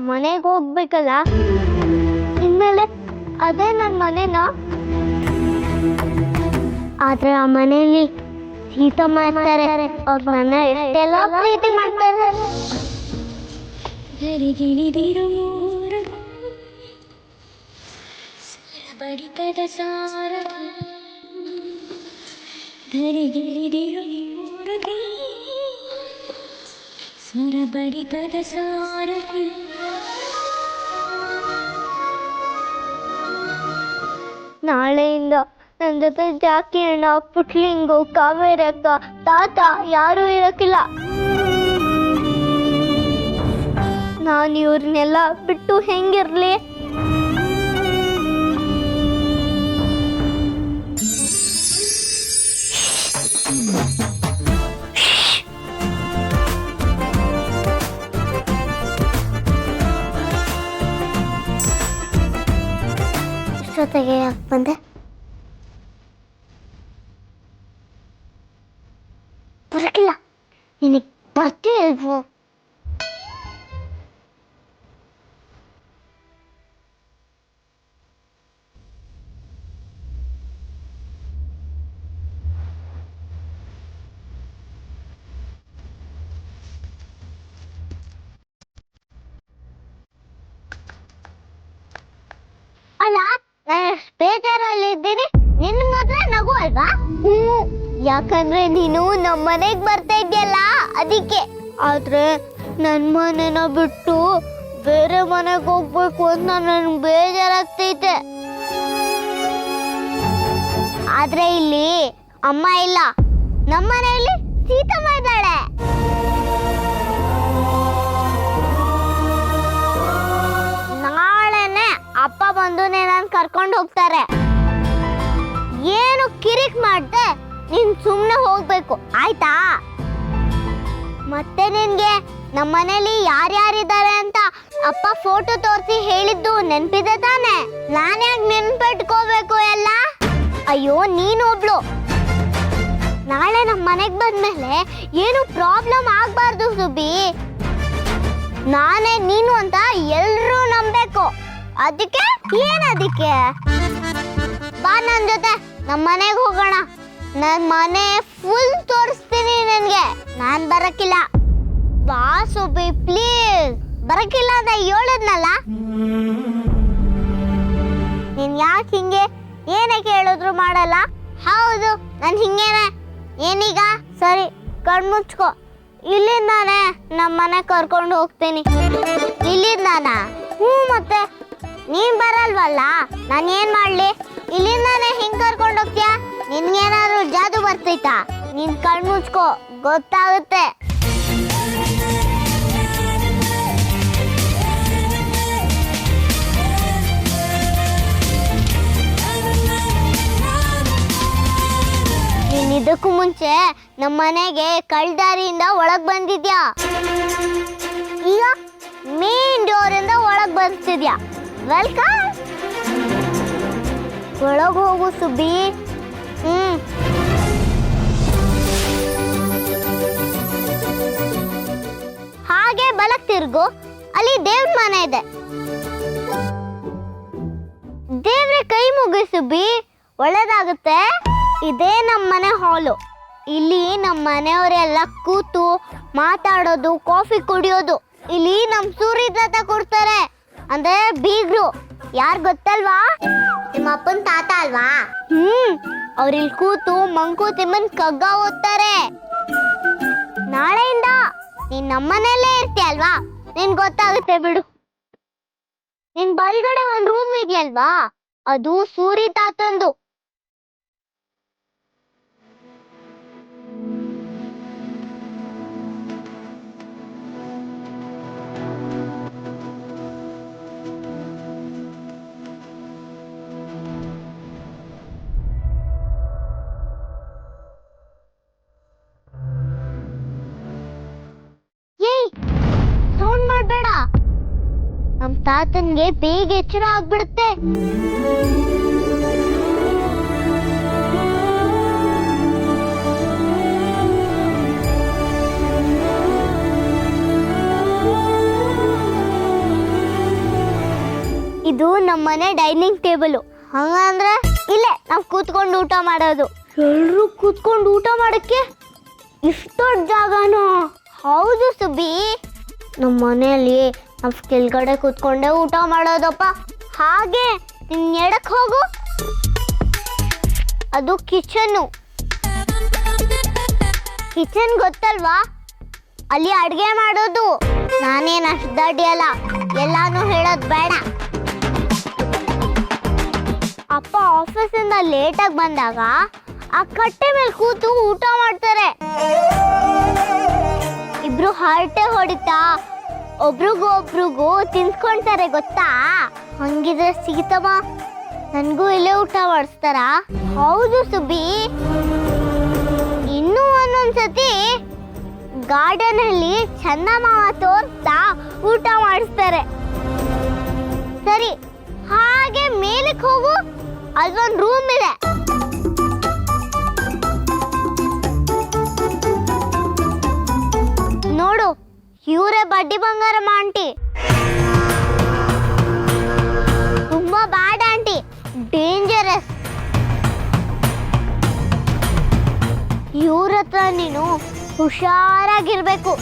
ಮನೆಗೆ ಹೋಗ್ಬೇಕಲ್ಲ. ಇನ್ಮೇಲೆ ಅದೇ ನನ್ನ ಮನೆನಾ? ಆದ್ರೆ ಆ ಮನೆಯಲ್ಲಿ ಸೀತಮ್ಮ ಇರ್ತಾರೆ. ಅವ್ರ ಮನೆ ಎಷ್ಟೆಲ್ಲ ಪ್ರೀತಿ ಮಾಡ್ತಾರೆ. ಬಡಿತದ ಸಾರ ಸ್ವರ ಬಡಿತದ ಸಾರ. ನಾಳೆಯಿಂದ ನನ್ನ ಜೊತೆ ಜಾಕಿ ಅಣ್ಣ, ಪುಟ್ಲಿಂಗು, ಕಾವೇರಿ ಅಕ್ಕ, ತಾತ ಯಾರೂ ಇರಕ್ಕಿಲ್ಲ. ನಾನು ಇವ್ರನ್ನೆಲ್ಲ ಬಿಟ್ಟು ಹೆಂಗಿರ್ಲಿ? ಇಷ್ಟೊತ್ತಿಗೆ ಯಾಕೆ ಬಂದೆ? ಬರಕಿಲ್ಲ. ನಿನಗೆ ಬರ್ತೀಯ ಇಲ್ವೋ? ಅಲ್ಲ, ನಾನು ಬೇಜಾರಲ್ಲಿ ಇದ್ದೀನಿ, ನಿನ್ನ ಮಾತ್ರ ನಗು ಅಲ್ವಾ? ಯಾಕಂದ್ರೆ ನೀನು ನಮ್ಮ ಮನೆಗೆ ಬರ್ತಾ ಇದೆಯಲ್ಲ, ಅದಕ್ಕೆ. ಆದ್ರೆ ನನ್ನ ಮನೆನ ಬಿಟ್ಟು ಬೇರೆ ಮನೆಗೆ ಹೋಗ್ಬೇಕು ಅಂತ ನನಗೆ ಬೇಜಾರಾಗ್ತೈತೆ. ಆದ್ರೆ ಇಲ್ಲಿ ಅಮ್ಮ ಇಲ್ಲ, ನಮ್ಮ ಮನೆಯಲ್ಲಿ ಸೀತಮ್ಮ ಇದ್ದಾಳೆ. ನಾಳೆನೆ ಅಪ್ಪ ಬಂದು ನಾನು ಕರ್ಕೊಂಡು ಹೋಗ್ತಾರೆ. ಏನು ಕಿರಿಕ್ ಮಾಡ್ದೆ ನೀನ್ ಸುಮ್ನೆ ಹೋಗ್ಬೇಕು, ಆಯ್ತಾ? ಮತ್ತೆ ನಿನ್ಗೆ ನಮ್ಮ ಮನೇಲಿ ಯಾರ್ಯಾರಿದ್ದಾರೆ ಅಂತ ಅಪ್ಪ ಫೋಟೋ ತೋರಿಸಿ ಹೇಳಿದ್ದು ನೆನ್ಪಿದೆ ತಾನೆ? ನಾನ್ಯಾಕೆ ನೆನ್ಪಿಟ್ಕೋಬೇಕು ಎಲ್ಲ? ಅಯ್ಯೋ, ನೀನು ಒಬ್ಳು. ನಾಳೆ ನಮ್ಮ ಮನೆಗೆ ಬಂದ್ಮೇಲೆ ಏನು ಪ್ರಾಬ್ಲಮ್ ಆಗ್ಬಾರ್ದು ಸುಬ್ಬಿ. ನಾನೇ ನೀನು ಅಂತ ಎಲ್ರೂ ನಂಬೇಕು. ಅದಕ್ಕೆ ಏನದಕ್ಕೆ? ಬಾ ನನ್ ಜೊತೆ ನಮ್ಮ ಮನೆಗೆ ಹೋಗೋಣ. ನನ್ನ ಮನೆ ಫುಲ್ ತೋರಿಸ್ತೀನಿ ನಿನ್ಗೆ. ನಾನ್ ಬರಕ್ಕಿಲ್ಲ. ಬಾ ಸುಬ್ಬಿ ಪ್ಲೀಸ್. ಬರಕ್ಕಿಲ್ಲ ಅಂತ ಹೇಳಿದ್ನಲ್ಲ. ನೀನ್ ಯಾಕೆ ಹಿಂಗೆ ಏನೇ ಕೇಳಿದ್ರು ಮಾಡಲ್ಲ? ಹೌದು, ನಾನು ಹಿಂಗೇನೆ. ಏನೀಗ? ಸರಿ, ಕಣ್ಮುಚ್ಕೋ. ಇಲ್ಲಿಂದಾನೆ ನಮ್ಮ ಮನೆ ಕರ್ಕೊಂಡು ಹೋಗ್ತೀನಿ. ಇಲ್ಲಿಂದಾನ? ಮತ್ತೆ ನೀನ್ ಬರಲ್ವಲ್ಲ, ನಾನು ಏನ್ ಮಾಡ್ಲಿ? ಇಲ್ಲಿಂದಾನೆ ಹಿಂಗ್ ಕರ್ಕೊಂಡು ಹೋಗ್ತೀಯಾ? ನಿನ್ಗೇನಾದ್ರು ಜಾದು ಬರ್ತೈತಾ? ನೀನ್ ಕಣ್ಮುಚ್ಕೋ, ಗೊತ್ತಾಗುತ್ತೆ. ನೀನ್ ಇದಕ್ಕೂ ಮುಂಚೆ ನಮ್ಮ ಮನೆಗೆ ಕಳ್ದಾರಿಯಿಂದ ಒಳಗ್ ಬಂದಿದ್ಯಾ, ಈಗ ಮೇನ್ ಡೋರಿಂದ ಒಳಗ್ ಬರ್ತಿದ್ಯಾ. ವೆಲ್ಕಮ್. ಒಳಗ್ ಹೋಗು ಸುಬ್ಬಿ. ಹಾಗೆ ಬಲಕ್ ತಿರ್ಗು, ಅಲ್ಲಿ ದೇವ್ರ ಮನೆ ಇದೆ. ದೇವ್ರೆ ಕೈ ಮುಗಿ ಸುಬ್ಬಿ, ಒಳ್ಳೇದಾಗುತ್ತೆ. ಇದೇ ನಮ್ಮ ಮನೆ ಹಾಲು. ಇಲ್ಲಿ ನಮ್ಮ ಮನೆಯವರೆಲ್ಲ ಕೂತು ಮಾತಾಡೋದು, ಕಾಫಿ ಕುಡಿಯೋದು. ಇಲ್ಲಿ ನಮ್ ಸೂರ್ಯ ತಾತ ಕೊಡ್ತಾರೆ, ಅಂದ್ರೆ ಬೀಗ್ರು. ಯಾರು ಗೊತ್ತಲ್ವಾ? ನಿಮ್ಮ ಅಪ್ಪನ ತಾತ ಅಲ್ವಾ? ಅವ್ರಿಲ್ ಕೂತು ಮಂಕುತಿಮ್ಮನ್ ಕಗ್ಗ ಓದ್ತಾರೆ. ನಾಳೆಯಿಂದ ನೀನ್ ನಮ್ಮನೆಯಲ್ಲೇ ಇರ್ತೀಯ ಅಲ್ವಾ? ನಿನ್ ಗೊತ್ತಾಗುತ್ತೆ ಬಿಡು. ನಿನ್ ಬಲ್ಗಡೆ ಒಂದ್ ರೂಮ್ ಇದೆಯಲ್ವಾ, ಅದು ಸೂರ್ಯ ತಾತಂದು. ಸೌಂಡ್ ಮಾಡ್ಬೇಡ, ನಮ್ ತಾತನ್ಗೆ ಬೇಗ ಎಚ್ಚರ ಆಗ್ಬಿಡುತ್ತೆ. ಇದು ನಮ್ಮನೆ ಡೈನಿಂಗ್ ಟೇಬಲ್. ಹಂಗಂದ್ರೆ ಇಲ್ಲೇ ನಾವು ಕೂತ್ಕೊಂಡು ಊಟ ಮಾಡೋದು. ಎಲ್ರು ಕೂತ್ಕೊಂಡು ಊಟ ಮಾಡಕ್ಕೆ ಇಷ್ಟೊಂದು ಜಾಗನೋ? ಹೌದು ಸುಬ್ಬಿ, ನಮ್ಮ ಮನೆಯಲ್ಲಿ ನಾವು ಕೆಳಗಡೆ ಕೂತ್ಕೊಂಡೇ ಊಟ ಮಾಡೋದಪ್ಪ. ಹಾಗೆ ನಿನ್ ಎಡಕ್ಕೆ ಹೋಗು, ಅದು ಕಿಚನ್ನು. ಕಿಚನ್ ಗೊತ್ತಲ್ವಾ, ಅಲ್ಲಿ ಅಡುಗೆ ಮಾಡೋದು. ನಾನೇನು ಅಷ್ಟು ದಡ್ಡಿಯಲ್ಲ, ಎಲ್ಲಾನು ಹೇಳೋದು ಬೇಡ. ಅಪ್ಪ ಆಫೀಸಿಂದ ಲೇಟಾಗಿ ಬಂದಾಗ ಆ ಕಟ್ಟೆ ಮೇಲೆ ಕೂತು ಊಟ ಮಾಡ್ತಾರೆ. ಇಬ್ರು ಹರಟೆ ಹೊಡಿತಾ ಒಬ್ರಿಗೂ ತಿನ್ಸ್ಕೊಳ್ತಾರೆ ಗೊತ್ತಾ? ಹಂಗಿದ್ರೆ ಸೀತಮ್ಮ ನನಗೂ ಇಲ್ಲೇ ಊಟ ಮಾಡಿಸ್ತಾರ? ಹೌದು ಸುಬ್ಬಿ. ಇನ್ನೂ ಒಂದೊಂದ್ಸತಿ ಗಾರ್ಡನ್ ಅಲ್ಲಿ ಚಂದಮಾಮ ತೋರ್ಸ್ತಾ ಊಟ ಮಾಡಿಸ್ತಾರೆ. ಸರಿ, ಹಾಗೆ ಮೇಲಕ್ಕೆ ಹೋಗು, ಅಲ್ಲೊಂದು ರೂಮ್ ಇದೆ. ನೋಡು, ಇವರೇ ಬಡ್ಡಿ ಬಂಗಾರಮ್ಮ ಆಂಟಿ. ತುಂಬಾ ಬ್ಯಾಡ್ ಆಂಟಿ, ಡೇಂಜರಸ್. ಇವ್ರ ಹತ್ರ ನೀನು ಹುಷಾರಾಗಿರ್ಬೇಕು.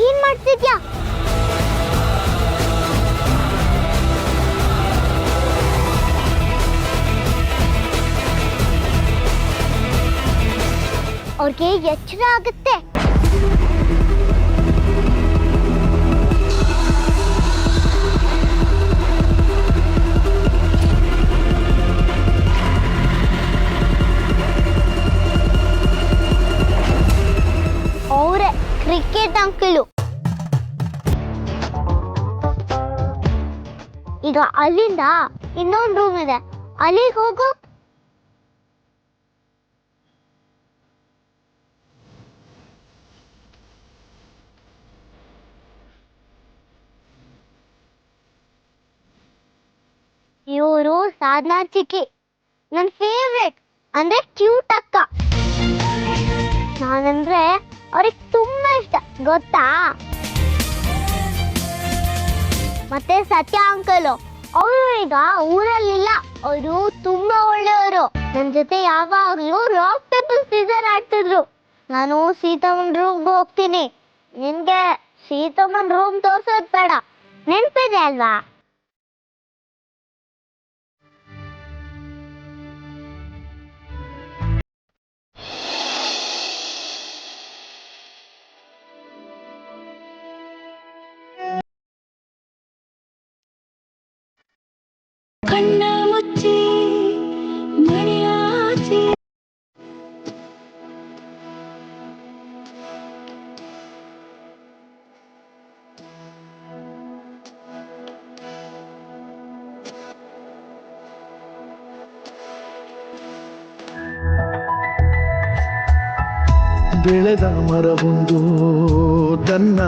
ಏನ್ ಮಾಡ್ತಿದ್ಯಾ? ಅವ್ರಿಗೆ ಎಚ್ಚರ ಆಗುತ್ತೆ. ಅವರೇ ಕ್ರಿಕೆಟ್ ಅಂಕಲು. ಈಗ ಅಲ್ಲಿಂದ ಇನ್ನೊಂದು ರೂಮ್ ಇದೆ, ಅಲ್ಲಿಗೆ ಹೋಗು. ಇವರು ಸಾಧನಾ ಚಿಕ್ಕಿ, ನನ್ನ ಫೇವ್ರೆಟ್. ಅಂದ್ರೆ ಕ್ಯೂಟ್ ಅಕ್ಕ. ನಾನಂದ್ರೆ ಅವ್ರಿಗೆ ತುಂಬಾ ಇಷ್ಟ ಗೊತ್ತಾ? ಮತ್ತೆ ಸತ್ಯ ಅಂಕಲು, ಅವರು ಈಗ ಊರಲ್ಲಿಲ್ಲ. ಅವರು ತುಂಬಾ ಒಳ್ಳೆಯವರು. ನನ್ನ ಜೊತೆ ಯಾವಾಗ್ಲೂ ರಾಕ್ ಪೇಪರ್ ಸೀಸರ್ ಆಡ್ತಿದ್ರು. ನಾನು ಸೀತಮ್ಮನ ರೂಮ್ಗೆ ಹೋಗ್ತೀನಿ. ನಿನ್ಗೆ ಸೀತಮ್ಮನ ರೂಮ್ ತೋರ್ಸೋದ್ ಬೇಡ, ನೆನ್ಪಿದೆ ಅಲ್ವಾ? ಕಣ್ಣ ಮುಚ್ಚಿ ಮನೆಯಾಚೆ ಬೆಳೆದ ಮರವೊಂದು ತನ್ನ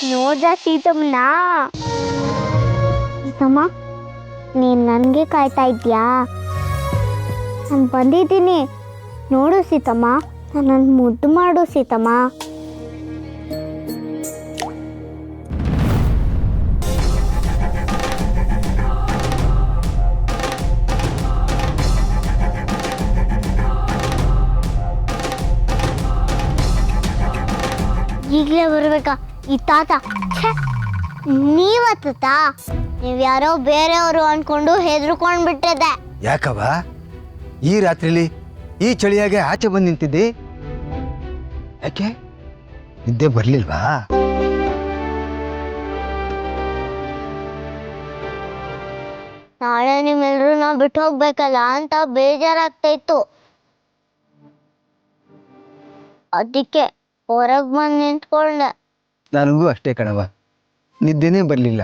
ನೋಡ್ದ ಸೀತಮ್ಮನ? ಸೀತಮ್ಮ, ನೀನ್ ನನ್ಗೆ ಕಾಯ್ತಾ ಇದ್ಯಾ? ನಾನು ಬಂದಿದ್ದೀನಿ. ನೋಡು ಸೀತಮ್ಮ, ನನ್ನ ಮುದ್ದು ಮಾಡು ಸೀತಮ್ಮ. ಈಗಲೇ ಬರ್ಬೇಕಾ ಈ ತಾತ? ನೀವತ್ತ ನೀವ್ ಯಾರೋ ಬೇರೆಯವರು ಅನ್ಕೊಂಡು ಹೆದರ್ಕೊಂಡ್ ಬಿಟ್ಟಿದೆ. ಯಾಕವ ಈ ರಾತ್ರಿಲಿ ಈ ಚಳಿಯಾಗೆ ಆಚೆ ಬಂದು ನಿಂತಿದ್ದಿ? ಯಾಕೆ ನಿದ್ದೆ ಬರ್ಲಿಲ್ವಾ? ನಾಳೆ ನಿಮ್ಮೆಲ್ರೂ ನಾವು ಬಿಟ್ಟು ಹೋಗ್ಬೇಕಲ್ಲ ಅಂತ ಬೇಜಾರಾಗ್ತಾ ಇತ್ತು. ಅದಕ್ಕೆ ಹೊರಗ್ ಬಂದು ನಿಂತ್ಕೊಂಡೆ. ನನಗೂ ಅಷ್ಟೇ ಕಣವ, ನಿದ್ದೆನೇ ಬರ್ಲಿಲ್ಲ.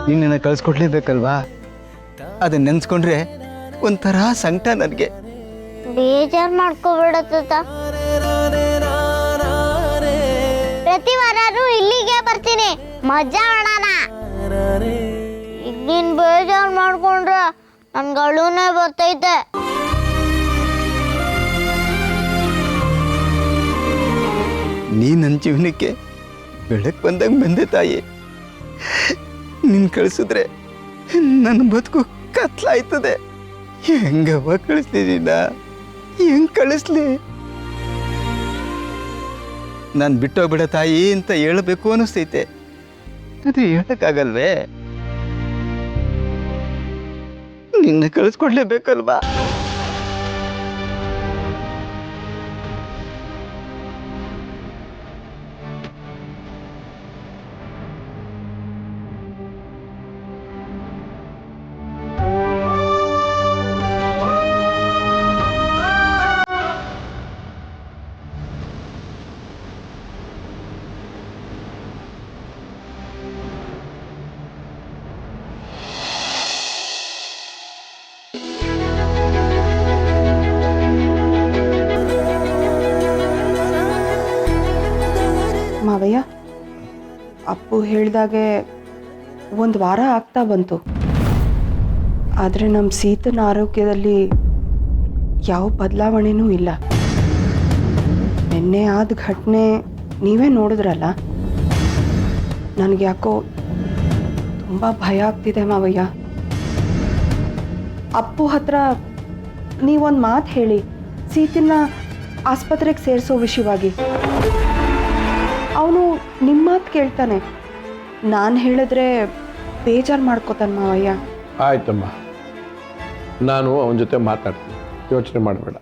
ನಿನ್ನ ಕಳ್ಸ್ಕೊಡ್ಲೇಬೇಕಲ್ವಾ? ಅದನ್ನ ನೆನ್ಸ್ಕೊಂಡ್ರೆ ಒಂಥರ ಸಂಕಟ ನನಗೆ. ಬೇಜಾರ್ ಮಾಡ್ಕೋಬೇಡತ್ತ. ಪ್ರತಿ ವಾರನೂ ಇಲ್ಲಿಗೆ ಬರ್ತೀನಿ, ಮಜಾ ಮಾಡೋಣ. ಈಗ ನೀನ್ ಬೇಜಾರ್ ಮಾಡ್ಕೊಂಡ್ರೆ ನನ್ಗೆ ಅಳುನೇ ಬರ್ತೈತೆ. ನೀ ನನ್ನ ಜೀವನಕ್ಕೆ ಬೆಳಕು ಬಂದಂಗೆ ಬಂದೆ ತಾಯಿ. ನಿನ್ ಕಳಿಸಿದ್ರೆ ನನ್ನ ಬದುಕು ಕತ್ಲಾಯ್ತದೆ. ಹೆಂಗವ್ವ ಕಳಿಸ್ಲಿ ನೀನ? ಹೆಂಗ್ ಕಳಿಸ್ಲಿ? ನಾನು ಬಿಟ್ಟೋಗ್ಬಿಡ ತಾಯಿ ಅಂತ ಹೇಳಬೇಕು ಅನ್ನಿಸ್ತೈತೆ, ಅದು ಹೇಳಕ್ಕಾಗಲ್ವೇ? ನಿನ್ನ ಕಳಿಸ್ಕೊಡ್ಲೇಬೇಕಲ್ವಾ? ಮಾವಯ್ಯ, ಅಪ್ಪು ಹೇಳಿದಾಗೆ 1 ವಾರ ಆಗ್ತಾ ಬಂತು. ಆದರೆ ನಮ್ಮ ಸೀತನ ಆರೋಗ್ಯದಲ್ಲಿ ಯಾವ ಬದಲಾವಣೆನೂ ಇಲ್ಲ. ನಿನ್ನೆ ಆದ ಘಟನೆ ನೀವೇ ನೋಡಿದ್ರಲ್ಲ. ನನಗೆ ಯಾಕೋ ತುಂಬ ಭಯ ಆಗ್ತಿದೆ ಮಾವಯ್ಯ. ಅಪ್ಪು ಹತ್ರ ನೀವೊಂದು ಮಾತು ಹೇಳಿ, ಸೀತನ್ನ ಆಸ್ಪತ್ರೆಗೆ ಸೇರಿಸೋ ವಿಷಯವಾಗಿ. ಅವನು ನಿಮ್ಮ ಮಾತು ಕೇಳ್ತಾನೆ. ನಾನು ಹೇಳಿದ್ರೆ ಬೇಜಾರು ಮಾಡ್ಕೋತಾನೆ ಮಾವಯ್ಯ. ಆಯ್ತಮ್ಮ, ನಾನು ಅವನ ಜೊತೆ ಮಾತಾಡ್ತೀನಿ, ಯೋಚನೆ ಮಾಡಬೇಡ.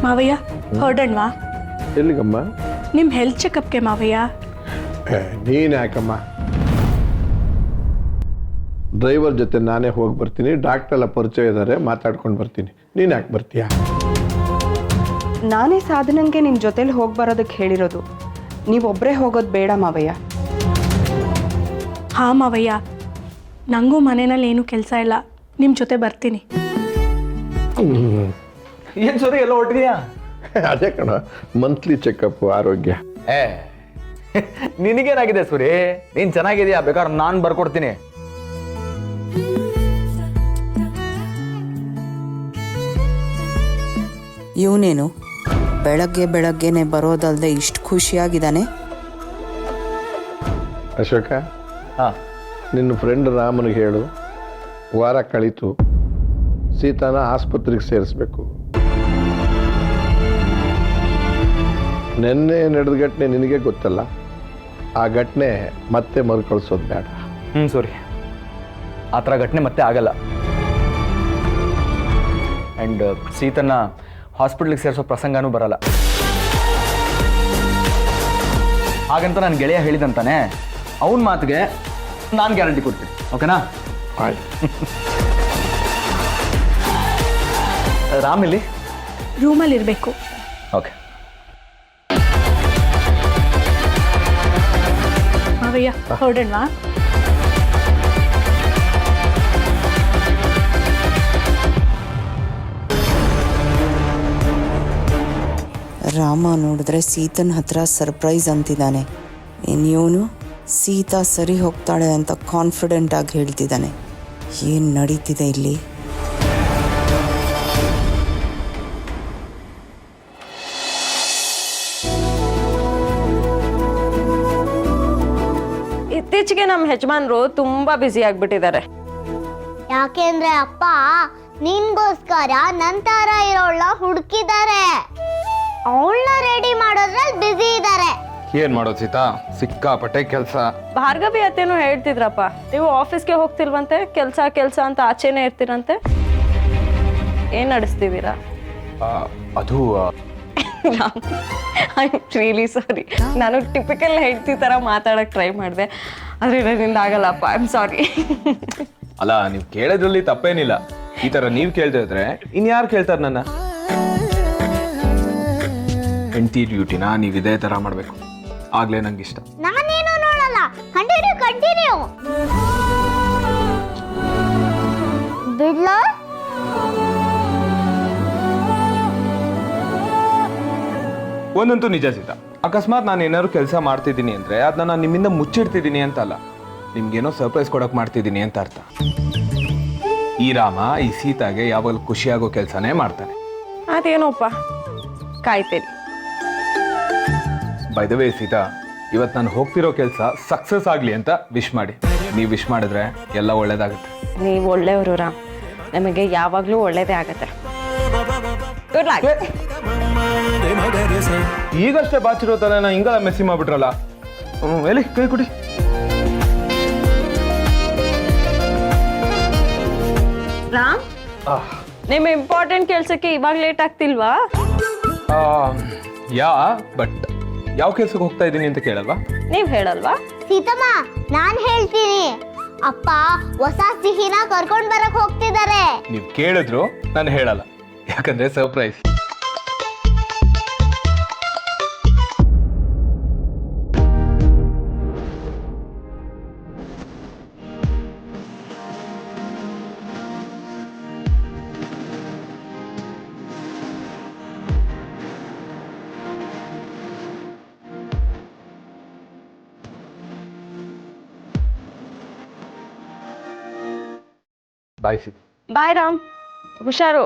ಮಾವಯ್ಯ ಹೊರಡಣ್ವಾ? ಎಲ್ಲಿಗಮ್ಮ? ನಿಮ್ಮ ಹೆಲ್ತ್ ಚೆಕಪ್ಗೆ ಮಾವಯ್ಯ. ನೀನು ಯಾಕಮ್ಮ? ಡ್ರೈವರ್ ಜೊತೆ ನಾನೇ ಹೋಗಿ ಬರ್ತೀನಿ. ಡಾಕ್ಟರ್ ಎಲ್ಲ ಪರಿಚಯ ಇದ್ದಾರೆ, ಮಾತಾಡ್ಕೊಂಡು ಬರ್ತೀನಿ. ನೀನು ಯಾಕೆ ಬರ್ತೀಯಾ? ನಾನೇ ಸಾಧನಂಗೆ ನಿಮ್ಮ ಜೊತೆಲಿ ಹೋಗಿ ಬರೋದಕ್ಕೆ ಹೇಳಿರೋದು. ನೀವೊಬ್ಬರೇ ಹೋಗೋದು ಬೇಡ ಮಾವಯ್ಯ. ಹಾಂ ಮಾವಯ್ಯ, ನನಗೂ ಮನೆಯಲ್ಲಿ ಏನೂ ಕೆಲಸ ಇಲ್ಲ, ನಿಮ್ಮ ಜೊತೆ ಬರ್ತೀನಿ. ಏನ್ ಸರಿ ಎಲ್ಲ ಹೊರಟಿದ್ಯಾ? ಅದೇ ಕಣ, ಮಂತ್ಲಿ ಚೆಕಪ್ ಆರೋಗ್ಯ. ನಿನಗೇನಾಗಿದೆ ಸೂರಿ? ನೀನ್ ಚೆನ್ನಾಗಿದ್ಯಾ? ಬೇಕಾದ್ರೆ ನಾನು ಬರ್ಕೊಡ್ತೀನಿ. ಇವನೇನು ಬೆಳಗ್ಗೆನೆ ಬರೋದಲ್ದೆ ಇಷ್ಟು ಖುಷಿಯಾಗಿದ್ದಾನೆ? ಅಶೋಕ, ಹಾ, ನಿನ್ನ ಫ್ರೆಂಡ್ ರಾಮನಿಗೆ ಹೇಳು, ವಾರ ಕಳೀತು, ಸೀತಾನ ಆಸ್ಪತ್ರೆಗೆ ಸೇರಿಸ್ಬೇಕು. ನೆನ್ನೆ ನಡೆದ ಘಟನೆ ನಿನಗೆ ಗೊತ್ತಲ್ಲ, ಆ ಘಟನೆ ಮತ್ತೆ ಮರುಕಳಿಸೋದು ಬೇಡ. ಸರಿ, ಆ ಥರ ಘಟನೆ ಮತ್ತೆ ಆಗಲ್ಲ. ಆ್ಯಂಡ್ ಸೀತನ್ನ ಹಾಸ್ಪಿಟ್ಲಿಗೆ ಸೇರಿಸೋ ಪ್ರಸಂಗನೂ ಬರಲ್ಲ. ಹಾಗಂತ ನನ್ನ ಗೆಳೆಯ ಹೇಳಿದಂತಾನೆ, ಅವನ ಮಾತಿಗೆ ನಾನು ಗ್ಯಾರಂಟಿ ಕೊಡ್ತೀನಿ. ಓಕೆನಾ? ಆಯ್ತು. ರಾಮ್ ಇಲ್ಲಿ ರೂಮಲ್ಲಿ ಇರಬೇಕು. ಓಕೆ. ಮಾವಯ್ಯ ಹೊರಡಣ್ವಾ? ರಾಮ ನೋಡಿದ್ರೆ ಸೀತನ ಹತ್ರ ಸರ್ಪ್ರೈಸ್ ಅಂತಿದ್ದಾನೆ. ಇನ್ನಿವನು ಸೀತಾ ಸರಿ ಹೋಗ್ತಾಳೆ ಅಂತ ಕಾನ್ಫಿಡೆಂಟ್ ಆಗಿ ಹೇಳ್ತಿದ್ದಾನೆ. ಏನು ನಡೀತಿದೆ ಇಲ್ಲಿ? ಇತ್ತೀಚೆಗೆ ನಮ್ಮ ಯಜಮಾನ್ರು ತುಂಬಾ ಬ್ಯುಸಿ ಆಗ್ಬಿಟ್ಟಿದ್ದಾರೆ. ಯಾಕೆಂದ್ರೆ ಅಪ್ಪ ನಿನ್ಗೋಸ್ಕರ ನಂತರ ಇರೋಳ ಹುಡುಕಿದ್ದಾರೆ. ಅವಳನ್ನ ರೆಡಿ ಮಾಡೋದ್ರಲ್ಲಿ ಬ್ಯುಸಿ ಇದ್ದಾರೆ. ಏನ್ ಮಾಡೋದು ಸೀತಾ, ಸಿಕ್ಕಾಪಟ್ಟೆ ಕೆಲಸ. ಭಾರ್ಗವಿ ಅತ್ತೇನು ಹೇಳ್ತಿದ್ರಪ್ಪ, ನೀವು ಆಫೀಸ್ಗೆ ಹೋಗ್ತಿಲ್ವಂತೆ, ಕೆಲಸ ಅಂತ ಆಚೆನೆ ಇರ್ತೀರಂತೆ. ಏನ್ ನಡೆಸ್ತಿದ್ದೀರಾ? ಅದು ಐ ಆಮ್ ರಿಯಲಿ ಸಾರಿ. ನಾನು ಟಿಪಿಕಲ್ ಹೆಂಡ್ತಿ ಥರ ಮಾತಾಡೋಕೆ ಟ್ರೈ ಮಾಡಿದೆ, ಆದರೆ ನನ್ನಿಂದ ಆಗಲ್ಲಪ್ಪ. I am sorry. ಅಲ್ಲ, ನೀವು ಕೇಳೋದ್ರಲ್ಲಿ ತಪ್ಪೇನಿಲ್ಲ. ಈ ತರ ನೀವು ಕೇಳ್ತಾ ಇದ್ರೆ ಇನ್ಯಾರು ಕೇಳ್ತಾರೆ ನನ್ನ? ಹೆಂಡತಿ ಡ್ಯೂಟಿನ ನೀವು ಇದೇ ತರ ಮಾಡ್ಬೇಕು, ಆಗ್ಲೇ ನಂಗೆ ಇಷ್ಟ. ನಾನೇನು ನೋಡಲ್ಲ. ಕಂಟಿನ್ಯೂ ಬಿಡ್ಲ. ಒಂದಂತೂ ನಿಜ ಸೀತಾ, ಅಕಸ್ಮಾತ್ ನಾನು ಏನಾದ್ರು ಕೆಲಸ ಮಾಡ್ತಿದ್ದೀನಿ ಅಂದ್ರೆ ಅದನ್ನ ನಾನು ನಿಮ್ಮಿಂದ ಮುಚ್ಚಿಡ್ತಿದ್ದೀನಿ ಅಂತ ಅಲ್ಲ, ನಿಮ್ಗೇನೋ ಸರ್ಪ್ರೈಸ್ ಕೊಡಕ್ ಮಾಡ್ತಿದ್ದೀನಿ ಅಂತ ಅರ್ಥ. ಈ ರಾಮ ಈ ಸೀತಾಗೆ ಯಾವಾಗಲೂ ಖುಷಿಯಾಗೋ ಕೆಲಸನೇ ಮಾಡ್ತಾನೆ. ಅದೇನೋಪ್ಪ, ಕಾಯ್ತೇನೆ. ಬೈ ದ ವೇ ಸೀತಾ, ಇವತ್ತು ನಾನು ಹೋಗ್ತಿರೋ ಕೆಲಸ ಸಕ್ಸಸ್ ಆಗಲಿ ಅಂತ ವಿಶ್ ಮಾಡಿ. ನೀವು ವಿಶ್ ಮಾಡಿದ್ರೆ ಎಲ್ಲ ಒಳ್ಳೇದಾಗುತ್ತೆ. ನೀವು ಒಳ್ಳೆಯವರು ರಾಮ್, ನಮಗೆ ಯಾವಾಗಲೂ ಒಳ್ಳೇದೇ ಆಗತ್ತೆ. Good luck. ಈಗಷ್ಟೇ ಬಾಚಿರೋ ತಲೆನ ಹಿಂಗೆಲ್ಲ ಮೆಸ್ಸಿ ಮಾಡ್ಬಿಟ್ರಲ್ಲ. ಎಲ್ಲಿ ಕೈ ಕೊಡಿ. ರಾಮ್, ನಿಮ್ಮ ಇಂಪಾರ್ಟೆಂಟ್ ಕೆಲಸಕ್ಕೆ ಇವಾಗ ಲೇಟ್ ಆಗ್ತಿಲ್ವಾ? ಬಟ್ ಯಾವ ಕೆಲ್ಸಕ್ಕೆ ಹೋಗ್ತಾ ಇದ್ದೀನಿ ಅಂತ ಕೇಳಲ್ವಾ? ನೀವ್ ಹೇಳಲ್ವಾ? ಸೀತಮ್ಮ, ನಾನ್ ಹೇಳ್ತೀನಿ. ಅಪ್ಪ ಹೊಸ ಸಿಹಿನ ಕರ್ಕೊಂಡ್ ಬರಕ್ ಹೋಗ್ತಿದ್ದಾರೆ. ನೀವು ಕೇಳಿದ್ರು ನಾನು ಹೇಳಲ್ಲ, ಯಾಕಂದ್ರೆ ಸರ್ಪ್ರೈಸ್. ಬಾಯ್ ಸಿ. ಬಾಯ್ ರಾಮ್, ಹುಷಾರು.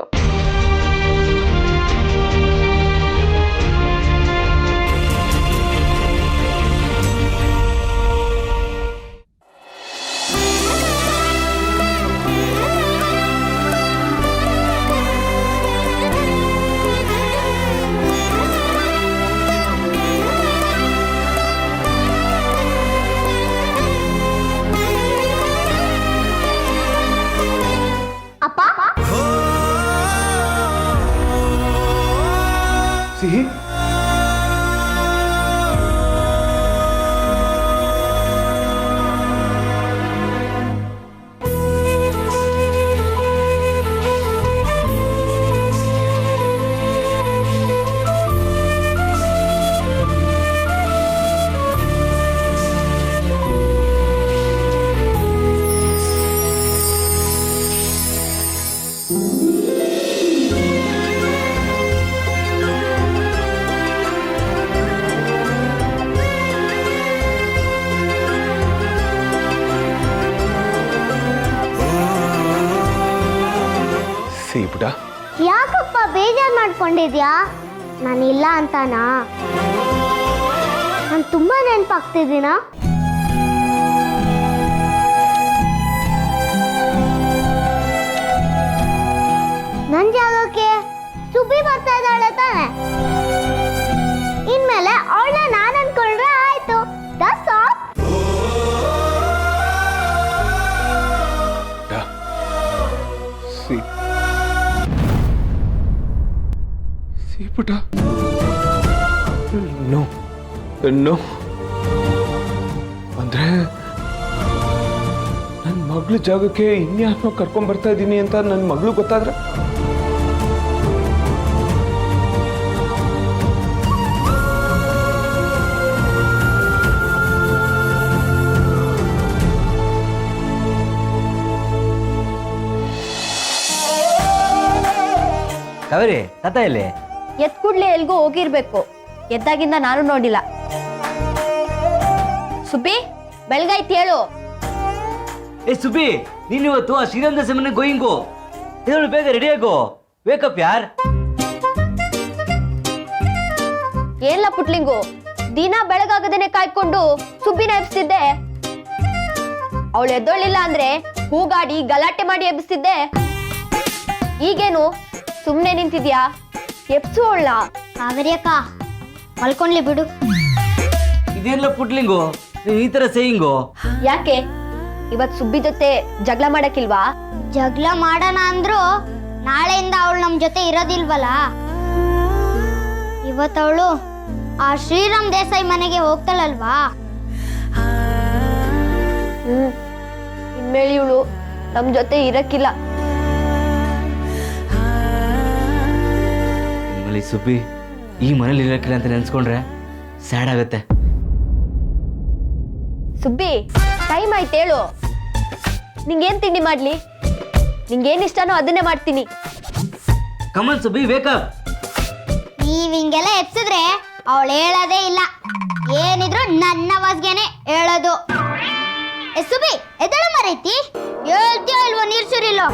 ಅಪ್ಪ, ಸಿಹಿ, ಪುಟ. ಯಾಕಪ್ಪ ಬೇಜಾರ್ ಮಾಡ್ಕೊಂಡಿದ್ಯಾ? ನಾನಿಲ್ಲ ಅಂತಾನಾ? ನಾನು ತುಂಬಾ ನೆನಪಾಗ್ತಿದ್ದೀನಾ? ನನ್ ಜಾಗಕ್ಕೆ ಸುಬ್ಬಿ ಬರ್ತಾ ಇದ್ದಾಳೆ ತಾನೆ? ಇನ್ಮೇಲೆ ಅವಳನ್ನ ನಾನು ಅನ್ಕೊಂಡ್ರೆ ಆಯ್ತು. That's all. ಪುಟ, ನೋ ನೋ ಅಂದ್ರೆ ನನ್ನ ಮಗಳ ಜಾಗಕ್ಕೆ ಇನ್ಯಾರನ್ನೋ ಕರ್ಕೊಂಡ್ ಬರ್ತಾ ಇದ್ದೀನಿ ಅಂತ ನನ್ನ ಮಗಳು ಗೊತ್ತಾದ್ರೆ? ಕಾವೇರಿ, ತಾತ ಎಲ್ಲಿ? ಎತ್ ಕೂಡ್ಲೆ ಎಲ್ಗೂ ಹೋಗಿರ್ಬೇಕು. ಎದ್ದಾಗಿಂದ ನಾನು ನೋಡಿಲ್ಲ. ಸುಬ್ಬಿ, ಬೆಳಗಾಯ್ತು ಹೇಳು. ಏ ಸುಬ್ಬಿ, ನೀನ್ ಇವತ್ತು ಆ ಶ್ರೀರಾಮ್ ದಾಸ್ ಮನೆ ಗೋಯಿಂಗು. ಹೇಳು, ಬೇಗ ರೆಡಿ ಆಗೋ. ವೇಕಪ್ ಯಾರ್. ಏನ್ಲ ಪುಟ್ಲಿಂಗು, ದಿನ ಬೆಳಗಾಗದೇನೆ ಕಾಯ್ಕೊಂಡು ಸುಬ್ಬಿನ ಎಬ್ಸಿದ್ದೆ. ಅವಳು ಎದ್ದೊಳ್ಳಿಲ್ಲ ಅಂದ್ರೆ ಹೂಗಾಡಿ ಗಲಾಟೆ ಮಾಡಿ ಎಬ್ಬಿಸ್ತಿದ್ದೆ. ಈಗೇನು ಸುಮ್ಮನೆ ನಿಂತಿದ್ಯಾ? ಎಬ್ಸು ಅವಳ. ಕಾವೇರಿ ಅಕ್ಕ ಮಲ್ಕೊಂಡ್ಲಿ ಬಿಡು. ಇದೇನಿಲ್ಲ ಪುಟ್ಲಿಂಗು, ನೀವು ಈ ಥರ ಸೇಯಿಂಗು. ಯಾಕೆ ಇವತ್ ಸುಬ್ಬಿ ಜೊತೆ ಜಗಳ ಮಾಡಕ್ಕಿಲ್ವಾ? ಜಗಳ ಮಾಡೋಣ ಅಂದ್ರು ನಾಳೆಯಿಂದ ಅವಳು ನಮ್ ಜೊತೆ ಇರೋದಿಲ್ವಲ್ಲ. ಇವತ್ತವಳು ಆ ಶ್ರೀರಾಮ್ ದೇಸಾಯಿ ಮನೆಗೆ ಹೋಗ್ತಾಳಲ್ವಾ. ಇನ್ಮೇಲೆ ಇವಳು ನಮ್ ಜೊತೆ ಇರಕ್ಕಿಲ್ಲ. ನಿಮ್ಮಲ್ಲಿ ಸುಬ್ಬಿ ಈ ಮನೇಲಿ ಇರೋಕ್ಕಿಲ್ಲ ಅಂತ ನೆನ್ಸ್ಕೊಂಡ್ರೆ ಸ್ಯಾಡ್ ಆಗುತ್ತೆ. ಸುಬ್ಬಿ ಟೈಮ್ ಆಯ್ತು, ಹೇಳು. ನಿಂಗೇನ್ ತಿಂಡಿ ಮಾಡ್ಲಿ? ನಿಂಗೇನ್ ಇಷ್ಟನೋ ಅದನ್ನೇ ಮಾಡ್ತೀನಿ. Come on Subbi, wake up. ನೀವ್ ಹಿಂಗೆಲ್ಲ ಎಪ್ಸಿದ್ರೆ ಅವಳು ಹೇಳೋದೇ ಇಲ್ಲ. ಏನಿದ್ರು ನನ್ನ ವಾಸ್ಗೆನೆ ಹೇಳೋದು. ಸುಬಿ ಎದಳು ಮರೈತಿ, ಹೇಳ್ತೀಯೋ ಇಲ್ವೋ ನೀರ್ ಸುರಿಲೋ.